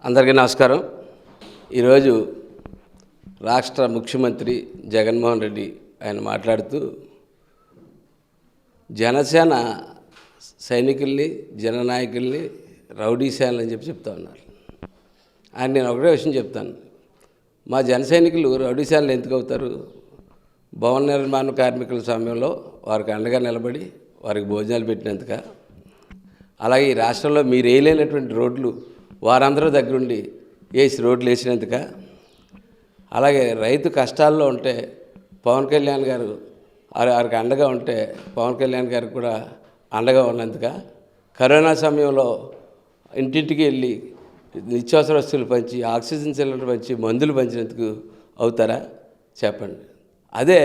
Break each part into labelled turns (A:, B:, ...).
A: అందరికీ నమస్కారం. ఈరోజు రాష్ట్ర ముఖ్యమంత్రి జగన్మోహన్ రెడ్డి ఆయన మాట్లాడుతూ జనసేన సైనికుల్ని జననాయకుల్ని రౌడీ సేనలు అని చెప్తా ఉన్నారు. ఆయన నేను ఒకటే విషయం చెప్తాను, మా జన సైనికులు రౌడీ సేనలు ఎందుకు అవుతారు? భవన నిర్మాణ కార్మికుల సమయంలో వారికి అండగా నిలబడి వారికి భోజనాలు పెట్టినందుక, అలాగే ఈ రాష్ట్రంలో మీరు వేయలేనటువంటి రోడ్లు వారందరూ దగ్గరుండి వేసి రోడ్లు వేసినందుక, అలాగే రైతు కష్టాల్లో ఉంటే పవన్ కళ్యాణ్ గారు వారికి అండగా ఉంటే పవన్ కళ్యాణ్ గారికి కూడా అండగా ఉన్నందుక, కరోనా సమయంలో ఇంటింటికి వెళ్ళి నిత్యావసర వస్తువులు పంచి ఆక్సిజన్ సిలిండర్ పంచి మందులు పంచినందుకు అవుతారా చెప్పండి. అదే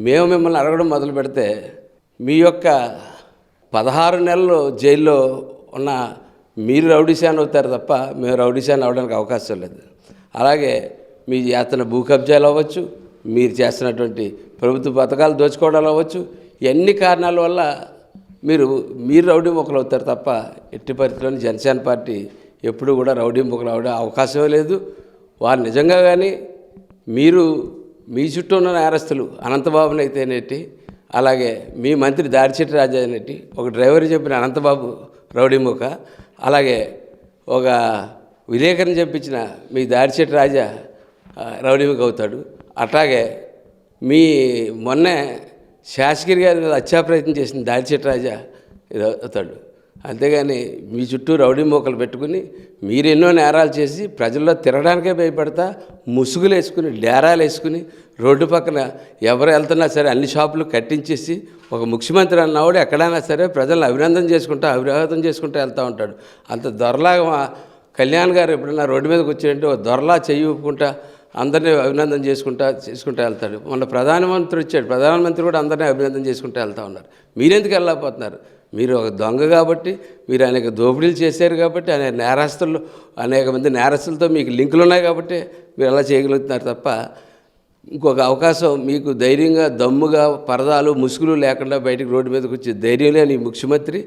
A: మేము మిమ్మల్ని అడగడం మొదలు పెడితే మీ యొక్క 16 నెలలు జైల్లో ఉన్న మీరు రౌడీ సేన అవుతారు తప్ప మేము రౌడీ సేన అవడానికి అవకాశం లేదు. అలాగే మీ చేస్తున్న భూ కబ్జాలు అవ్వచ్చు, మీరు చేస్తున్నటువంటి ప్రభుత్వ పథకాలు దోచుకోవడాలు అవ్వచ్చు, ఎన్ని కారణాల వల్ల మీరు రౌడీ మొక్కలు అవుతారు తప్ప ఎట్టి పరిస్థితుల్లోని జనసేన పార్టీ ఎప్పుడు కూడా రౌడీ మొక్కలు అవడం అవకాశమే లేదు. వారు నిజంగా కానీ మీ చుట్టూ ఉన్న నేరస్తులు అనంతబాబుని అయితేనేటి, అలాగే మీ మంత్రి దాడిచెట్టి రాజా అనేటి, ఒక డ్రైవర్ చెప్పిన అనంతబాబు రౌడీ మొక్క, అలాగే ఒక విలేకరిని చెప్పించిన మీ దాడిచెట్టి రాజా రౌడీ మొక్క అవుతాడు. అట్లాగే మీ మొన్నే శాసగిరి గారి మీద హత్యా ప్రయత్నం చేసిన దాడిచెట్టి రాజా ఇది అవుతాడు. అంతేగాని మీ చుట్టూ రౌడీ మోకలు పెట్టుకుని మీరు ఎన్నో నేరాలు చేసి ప్రజల్లో తిరగడానికే భయపడతా ముసుగులు వేసుకుని డేరాలు వేసుకుని రోడ్డు పక్కన ఎవరు వెళ్తున్నా సరే అన్ని షాపులు కట్టించేసి ఒక ముఖ్యమంత్రి అన్నవాడు ఎక్కడైనా సరే ప్రజలను అభివాదం చేసుకుంటూ వెళ్తూ ఉంటాడు. అంత దొరలాగా కళ్యాణ్ గారు ఎప్పుడన్నా రోడ్డు మీదకి వచ్చారంటే ఒక దొరలా చెయ్యి ఊపుకుంటా అందరినీ అభినందన చేసుకుంటూ వెళ్తాడు. మొన్న ప్రధానమంత్రి వచ్చాడు, ప్రధానమంత్రి కూడా అందరినీ అభినందన చేసుకుంటూ వెళ్తూ ఉన్నారు. మీరెందుకు వెళ్ళకపోతున్నారు? మీరు ఒక దొంగ కాబట్టి, మీరు అనేక దోపిడీలు చేశారు కాబట్టి, అనేక మంది నేరస్తులతో మీకు లింకులు ఉన్నాయి కాబట్టి మీరు అలా చేయగలుగుతున్నారు తప్ప ఇంకొక అవకాశం మీకు ధైర్యంగా దమ్ముగా పరదాలు ముసుగులు లేకుండా బయటకు రోడ్డు మీదకి వచ్చే ధైర్యం లేని ముఖ్యమంత్రి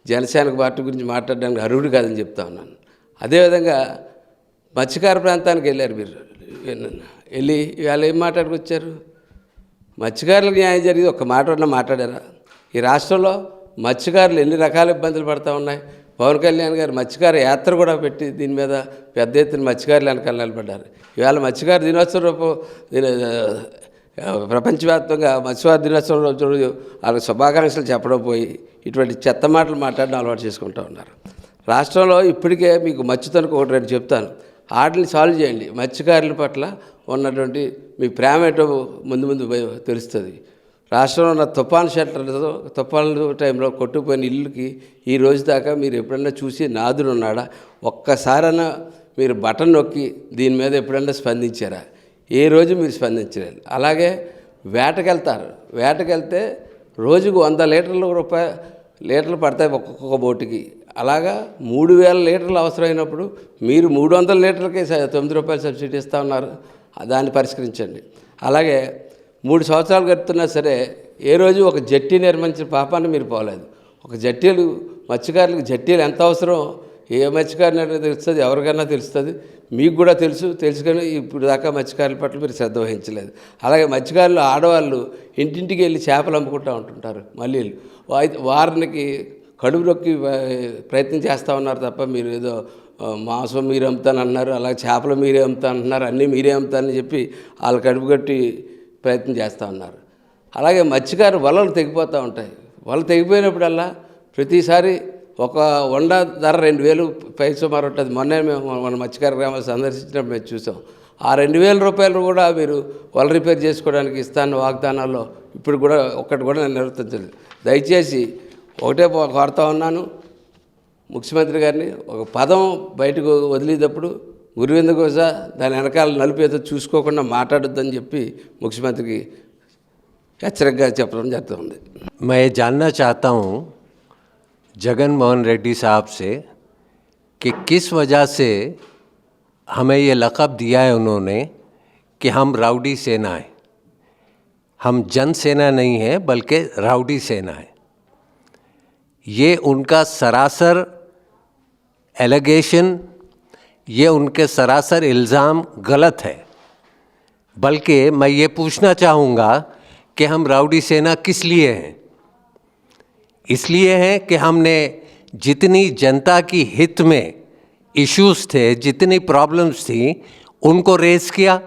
A: జనసేన పార్టీ గురించి మాట్లాడడానికి అర్హుడు కాదని చెప్తా ఉన్నాను. అదేవిధంగా మత్స్యకార ప్రాంతానికి వెళ్ళారు మీరు, వెళ్ళి ఇవాళ ఏం మాట్లాడుకొచ్చారు? మత్స్యకారులకు న్యాయం జరిగి ఒక్క మాట మాట్లాడారా? ఈ రాష్ట్రంలో మత్స్యకారులు ఎన్ని రకాల ఇబ్బందులు పడుతూ ఉన్నాయి. పవన్ కళ్యాణ్ గారు మత్స్యకార యాత్ర కూడా పెట్టి దీని మీద పెద్ద ఎత్తున మత్స్యకారులు వెనకాల నిలబడ్డారు. ఇవాళ మత్స్యకార దినోత్సవం ప్రపంచవ్యాప్తంగా మత్స్యకార దినోత్సవం రోజు వాళ్ళకి శుభాకాంక్షలు చెప్పడం పోయి ఇటువంటి చెత్త మాటలు మాట్లాడడం అలవాటు చేసుకుంటూ ఉన్నారు. రాష్ట్రంలో ఇప్పటికే మీకు మత్స్యతోనికి ఒకటి రెండు చెప్తాను, వాటిని సాల్వ్ చేయండి. మత్స్యకారుల పట్ల ఉన్నటువంటి మీ ప్రేమ ఏంటో ముందు తెలుస్తుంది. రాష్ట్రంలో ఉన్న తుఫాను టైంలో కొట్టుకుపోయిన ఇల్లుకి ఈ రోజు దాకా మీరు ఎప్పుడన్నా చూసి నాదుడు ఉన్నాడా? ఒక్కసారైనా మీరు బటన్ నొక్కి దీని మీద ఎప్పుడన్నా స్పందించారా? ఏ రోజు మీరు స్పందించలేదు. అలాగే వేటకెళ్తారు, వేటకెళ్తే రోజుకు 100 లీటర్లు పడతాయి ఒక్కొక్క బోటుకి. అలాగా 3000 లీటర్లు అవసరమైనప్పుడు మీరు 300 లీటర్లకే 9 రూపాయలు సబ్సిడీ ఇస్తూ ఉన్నారు. దాన్ని పరిష్కరించండి. అలాగే 3 సంవత్సరాలు గడుపుతున్నా సరే ఏ రోజు ఒక జట్టి నిర్మించిన పాపాన్ని మీరు పోలేదు. ఒక మత్స్యకారులకు జట్టీలు ఎంత అవసరం ఏ మత్స్యకారుని తెలుస్తుంది, ఎవరికైనా తెలుస్తుంది, మీకు కూడా తెలుసుకొని ఇప్పుడు దాకా మత్స్యకారుల పట్ల మీరు శ్రద్ధ వహించలేదు. అలాగే మత్స్యకారులు ఆడవాళ్ళు ఇంటింటికి వెళ్ళి చేపలు అమ్ముకుంటూ ఉంటుంటారు. మళ్ళీ వారికి కడుపు నొక్కి ప్రయత్నం చేస్తూ ఉన్నారు తప్ప మీరు ఏదో మాంసం మీరే అమ్ముతానన్నారు, అలాగే చేపలు మీరే అమ్ముతానంటున్నారు, అన్నీ మీరే అమ్ముతానని చెప్పి వాళ్ళు కడుపు కట్టి ప్రయత్నం చేస్తూ ఉన్నారు. అలాగే మత్స్యకారు వలలు తెగిపోతూ ఉంటాయి. వలలు తెగిపోయినప్పుడల్లా ప్రతిసారి ఒక వండ ధర 2000 పై సుమారు ఉంటుంది. మొన్నే మేము మన మత్స్యకార గ్రామాలు సందర్శించినప్పుడు మేము చూసాం. ఆ 2000 రూపాయలు కూడా మీరు వల రిపేర్ చేసుకోవడానికి ఇస్తాను వాగ్దానాల్లో ఇప్పుడు కూడా ఒక్కటి కూడా నేను నిర్వర్తించలేదు. దయచేసి ఒకటే కోరుతా ఉన్నాను ముఖ్యమంత్రి గారిని, ఒక పదం బయటకు వదిలేటప్పుడు గురువిందకోసా దాని వెనకాల నలుపేదో చూసుకోకుండా మాట్లాడొద్దని చెప్పి ముఖ్యమంత్రికి హెచ్చరికగా చెప్పడం జరుగుతుంది.
B: मैं जानना चाहता हूँ जगन मोहन रेड्डी साहब से कि किस वजह से हमें ये लक़ब दिया है उन्होंने कि हम राउडी सेना है। हम जन सेना नहीं है बल्कि राउडी सेना है। ये उनका सरासर एलिगेशन ये उनके सरासर इल्ज़ाम गलत है। बल्कि मैं ये पूछना चाहूँगा कि हम राउडी सेना किस लिए हैं? इसलिए हैं कि हमने जितनी जनता की हित में इश्यूज़ थे, जितनी प्रॉब्लम्स थी, उनको रेज़ किया,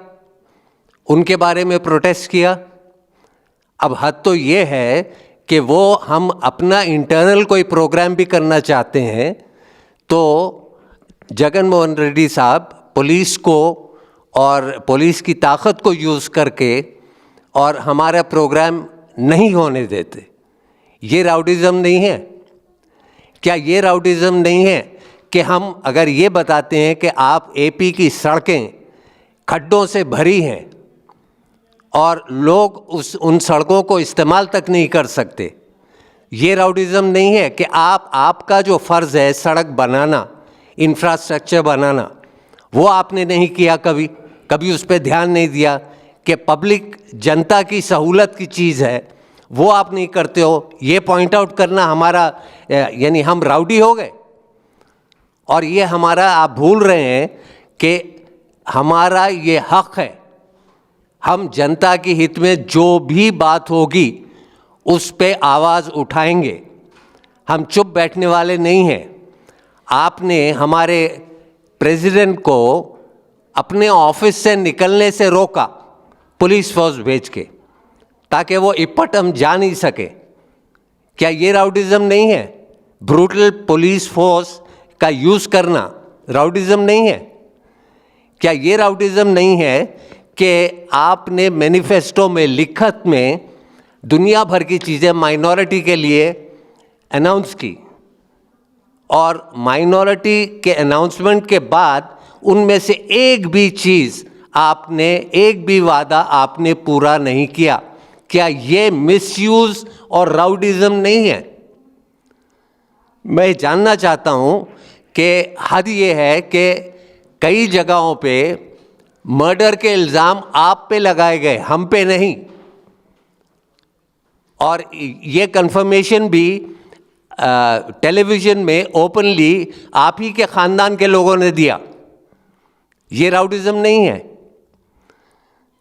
B: उनके बारे में प्रोटेस्ट किया। अब हद तो ये है कि वो हम अपना इंटरनल कोई प्रोग्राम भी करना चाहते हैं तो जगन मोहन रेड्डी साहब पुलिस को और पुलिस की ताकत को यूज़ करके और हमारा प्रोग्राम नहीं होने देते। ये राउडिज़म नहीं है। क्या ये राउडिज़म नहीं है कि हम अगर ये बताते हैं कि आप एपी की सड़कें खड्डों से भरी हैं और लोग उन सड़कों को इस्तेमाल तक नहीं कर सकते? ये राउडिज़म नहीं है कि आपका जो फ़र्ज़ है सड़क बनाना, इंफ्रास्ट्रक्चर बनाना, वो आपने नहीं किया, कभी उस पर ध्यान नहीं दिया कि पब्लिक जनता की सहूलत की चीज़ है, वो आप नहीं करते हो। ये पॉइंट आउट करना हमारा यानी हम राउडी हो गए। और ये हमारा आप भूल रहे हैं कि हमारा ये हक़ है, हम जनता के हित में जो भी बात होगी उस पे आवाज़ उठाएंगे। हम चुप बैठने वाले नहीं हैं। आपने हमारे प्रेसिडेंट को अपने ऑफिस से निकलने से रोका पुलिस फोर्स भेज के, ताकि वो इपट हम जा नहीं सके। क्या ये राउडिज़म नहीं है? ब्रूटल पुलिस फोर्स का यूज़ करना राउडिज़म नहीं है? क्या ये राउडिज़म नहीं है कि आपने मैनिफेस्टो में लिखत में दुनिया भर की चीज़ें माइनॉरिटी के लिए अनाउंस की और माइनॉरिटी के अनाउंसमेंट के बाद उनमें से एक भी चीज़ आपने, एक भी वादा आपने पूरा नहीं किया? क्या ये मिसयूज़ और राउडिज़म नहीं है? मैं जानना चाहता हूं कि हद ये है कि कई जगहों पे मर्डर के इल्ज़ाम आप पे लगाए गए, हम पे नहीं। और ये कंफर्मेशन भी टेलीविज़न में ओपनली आप ही के ख़ानदान के लोगों ने दिया। ये राउडिज़म नहीं है?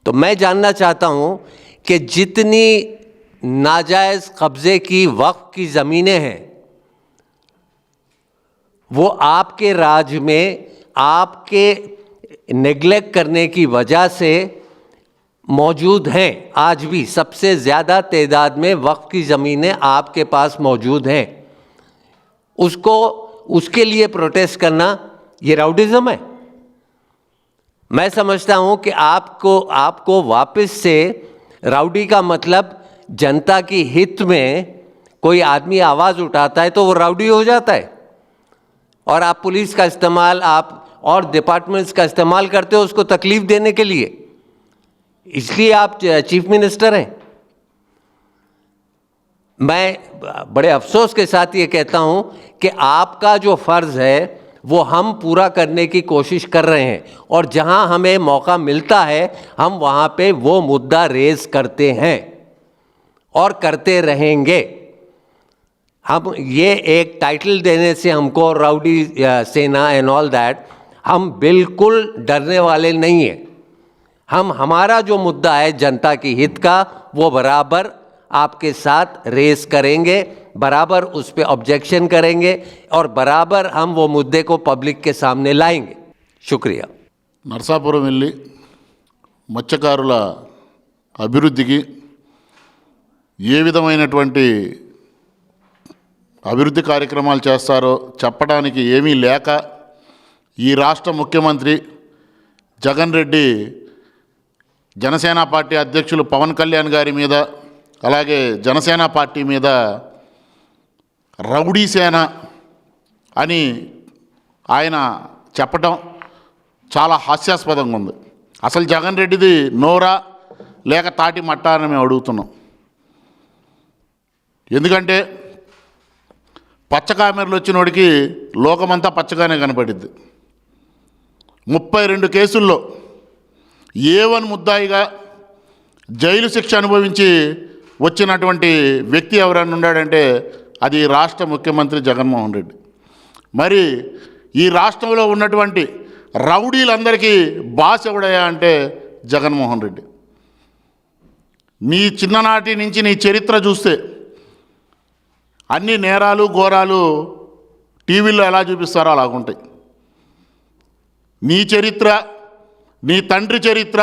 B: तो मैं जानना चाहता हूं कि जितनी नाजायज़ कब्ज़े की वक्फ की ज़मीनें हैं वो आपके राज में आपके नेग्लेक्ट करने की वजह से मौजूद हैं। आज भी सबसे ज़्यादा तादाद में वक्फ की ज़मीनें आपके पास मौजूद हैं। उसके लिए प्रोटेस्ट करना ये राउडिज़म है? मैं समझता हूं कि आपको वापस से राउडी का मतलब जनता की हित में कोई आदमी आवाज़ उठाता है तो वो राउडी हो जाता है। और आप पुलिस का इस्तेमाल, आप और डिपार्टमेंट्स का इस्तेमाल करते हो उसको तकलीफ देने के लिए, इसलिए आप चीफ मिनिस्टर हैं। मैं बड़े अफसोस के साथ ये कहता हूं कि आपका जो फ़र्ज़ है वो हम पूरा करने की कोशिश कर रहे हैं और जहां हमें मौका मिलता है हम वहां पे वो मुद्दा रेज़ करते हैं और करते रहेंगे। हम ये एक टाइटल देने से हमको राउडी सेना एंड ऑल दैट, हम बिल्कुल डरने वाले नहीं हैं। हमारा जो मुद्दा है जनता की हित का, वो बराबर आपके साथ रेस करेंगे, बराबर उस पर ऑब्जेक्शन करेंगे और बराबर हम वो मुद्दे को पब्लिक के सामने लाएंगे। शुक्रिया।
C: నరసాపురం వెళ్ళి మత్స్యకారుల అభివృద్ధికి ఏ విధమైనటువంటి అభివృద్ధి కార్యక్రమాలు చేస్తారో చెప్పడానికి ఏమీ లేక ఈ రాష్ట్ర ముఖ్యమంత్రి జగన్ రెడ్డి జనసేన పార్టీ అధ్యక్షులు పవన్ కళ్యాణ్ గారి మీద, అలాగే జనసేన పార్టీ మీద రౌడీ సేన అని ఆయన చెప్పటం చాలా హాస్యాస్పదంగా ఉంది. అసలు జగన్ రెడ్డిది నోరా లేక తాటి మట్టా అని మేము అడుగుతున్నాం. ఎందుకంటే పచ్చ కామెరలు వచ్చినోడికి లోకమంతా పచ్చగానే కనపడిద్ది. 32 కేసుల్లో A1 ముద్దాయిగా జైలు శిక్ష అనుభవించి వచ్చినటువంటి వ్యక్తి ఎవరైనా ఉన్నాడంటే అది రాష్ట్ర ముఖ్యమంత్రి జగన్మోహన్ రెడ్డి. మరి ఈ రాష్ట్రంలో ఉన్నటువంటి రౌడీలందరికీ బాస్ ఎవడయ్యా అంటే జగన్మోహన్ రెడ్డి. నీ చిన్ననాటి నుంచి నీ చరిత్ర చూస్తే అన్ని నేరాలు ఘోరాలు టీవీలో ఎలా చూపిస్తారో అలాగుంటాయి. నీ చరిత్ర, నీ తండ్రి చరిత్ర,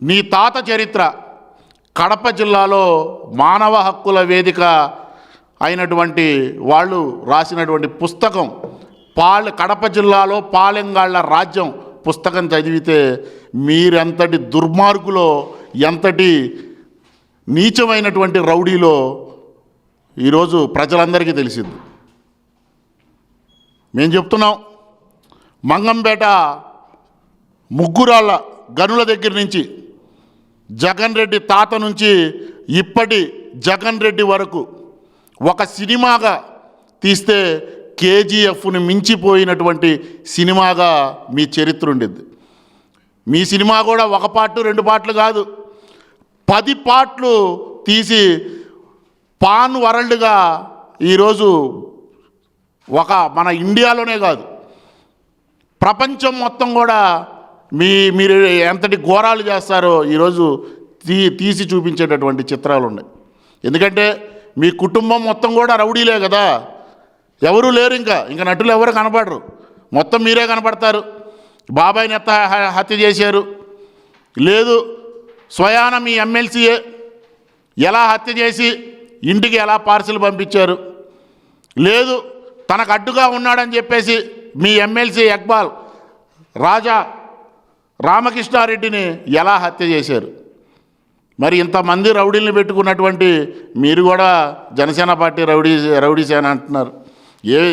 C: నీ తాత చరిత్ర కడప జిల్లాలో మానవ హక్కుల వేదిక అయినటువంటి వాళ్ళు రాసినటువంటి పుస్తకం కడప జిల్లాలో పాలెంగాళ్ల రాజ్యం పుస్తకం చదివితే మీరెంతటి దుర్మార్గులో, ఎంతటి నీచమైనటువంటి రౌడీలో ఈరోజు ప్రజలందరికీ తెలిసింది. మేము చెప్తున్నాం, మంగంపేట ముగ్గురాళ్ళ గనుల దగ్గర నుంచి జగన్ రెడ్డి తాత నుంచి ఇప్పటి జగన్ రెడ్డి వరకు ఒక సినిమాగా తీస్తే కేజీఎఫ్ని మించిపోయినటువంటి సినిమాగా మీ చరిత్ర ఉండిద్ది. మీ సినిమా కూడా ఒక పార్ట్ 2 పార్ట్లు కాదు, 10 పార్ట్లు తీసి పాన్ వరల్డ్గా ఈరోజు మన ఇండియాలోనే కాదు ప్రపంచం మొత్తం కూడా మీరు ఎంతటి ఘోరాలు చేస్తారో ఈరోజు తీసి చూపించేటటువంటి చిత్రాలు ఉన్నాయి. ఎందుకంటే మీ కుటుంబం మొత్తం కూడా రౌడీలే కదా, ఎవరూ లేరు, ఇంకా నటులు ఎవరు కనపడరు, మొత్తం మీరే కనపడతారు. బాబాయిని హత్య చేశారు, లేదు స్వయాన మీ ఎమ్మెల్సీయే ఎలా హత్య చేసి ఇంటికి ఎలా పార్సిల్ పంపించారు, లేదు తనకు అడ్డుగా ఉన్నాడని చెప్పేసి మీ ఎమ్మెల్సీ ఇక్బాల్ రాజా రామకృష్ణారెడ్డిని ఎలా హత్య చేశారు. మరి ఇంతమంది రౌడీల్ని పెట్టుకున్నటువంటి మీరు కూడా జనసేన పార్టీ రౌడీ సేన అంటున్నారు.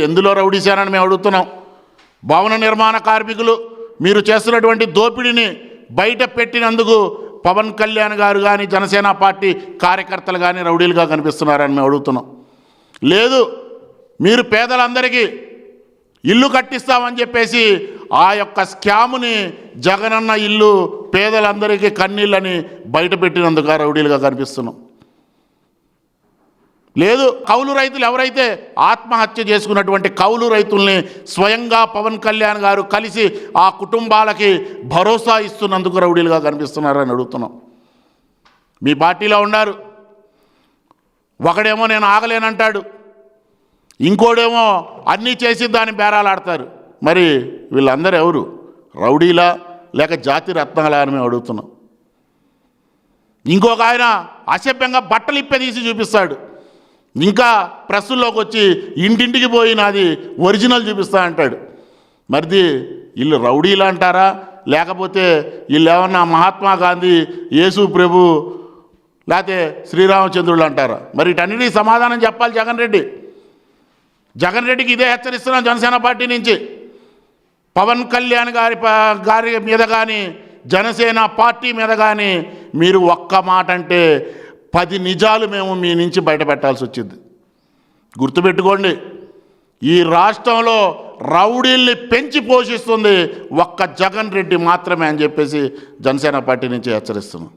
C: ఎందులో రౌడీ సేన అని మేము అడుగుతున్నాం. భవన నిర్మాణ కార్మికులు మీరు చేస్తున్నటువంటి దోపిడీని బయట పెట్టినందుకు పవన్ కళ్యాణ్ గారు కానీ జనసేన పార్టీ కార్యకర్తలు కానీ రౌడీలుగా కనిపిస్తున్నారని మేము అడుగుతున్నాం. లేదు మీరు పేదలందరికీ ఇల్లు కట్టిస్తామని చెప్పేసి ఆ యొక్క స్కాముని జగనన్న ఇల్లు పేదలందరికీ కన్నీళ్ళని బయట పెట్టినందుకు రౌడీలుగా కనిపిస్తున్నాం. లేదు కౌలు రైతులు ఎవరైతే ఆత్మహత్య చేసుకున్నటువంటి కౌలు రైతుల్ని స్వయంగా పవన్ కళ్యాణ్ గారు కలిసి ఆ కుటుంబాలకి భరోసా ఇస్తున్నందుకు రౌడీలుగా కనిపిస్తున్నారని అడుగుతున్నాం. మీ పార్టీలో ఉన్నారు, ఒకడేమో నేను ఆగలేనంటాడు, ఇంకోడేమో అన్నీ చేసి దాన్ని బేరాలాడతారు. మరి వీళ్ళందరూ ఎవరు? రౌడీలా లేక జాతి రత్నాలా అని మేము అడుగుతున్నాం. ఇంకొక ఆయన అసభ్యంగా బట్టలు ఇప్పదీసి చూపిస్తాడు, ఇంకా ప్రెస్సుల్లోకి వచ్చి ఇంటింటికి పోయి నాది ఒరిజినల్ చూపిస్తా అంటాడు. మరిది వీళ్ళు రౌడీలు అంటారా, లేకపోతే వీళ్ళు ఏమన్నా మహాత్మా గాంధీ, యేసు ప్రభు, లేకపోతే శ్రీరామచంద్రుడు అంటారా? మరి వీటన్నిటికీ సమాధానం చెప్పాలి జగన్ రెడ్డి. జగన్ రెడ్డికి ఇదే హెచ్చరిస్తున్నాం జనసేన పార్టీ నుంచి. పవన్ కళ్యాణ్ గారి మీద కానీ జనసేన పార్టీ మీద కానీ మీరు ఒక్క మాట అంటే 10 నిజాలు మేము మీ నుంచి బయట పెట్టాల్సి వచ్చింది. గుర్తుపెట్టుకోండి, ఈ రాష్ట్రంలో రౌడీల్ని పెంచి పోషిస్తుంది ఒక్క జగన్ రెడ్డి మాత్రమే అని చెప్పేసి జనసేన పార్టీ నుంచి హెచ్చరిస్తున్నాం.